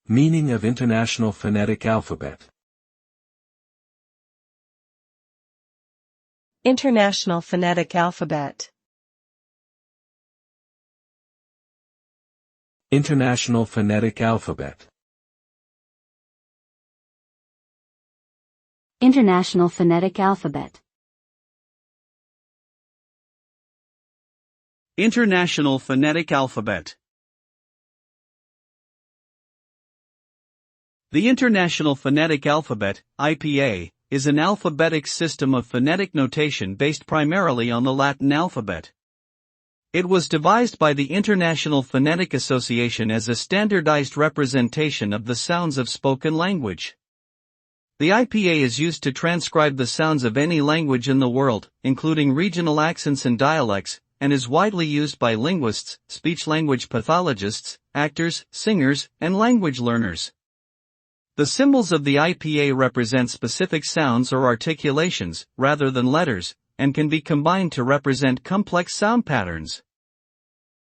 Meaning of International Phonetic Alphabet. International Phonetic Alphabet. International Phonetic Alphabet. International Phonetic Alphabet. International Phonetic Alphabet. The International Phonetic Alphabet, IPA, is an alphabetic system of phonetic notation based primarily on the Latin alphabet. It was devised by the International Phonetic Association as a standardized representation of the sounds of spoken language. The IPA is used to transcribe the sounds of any language in the world, including regional accents and dialects, and is widely used by linguists, speech-language pathologists, actors, singers, and language learners. The symbols of the IPA represent specific sounds or articulations, rather than letters, and can be combined to represent complex sound patterns.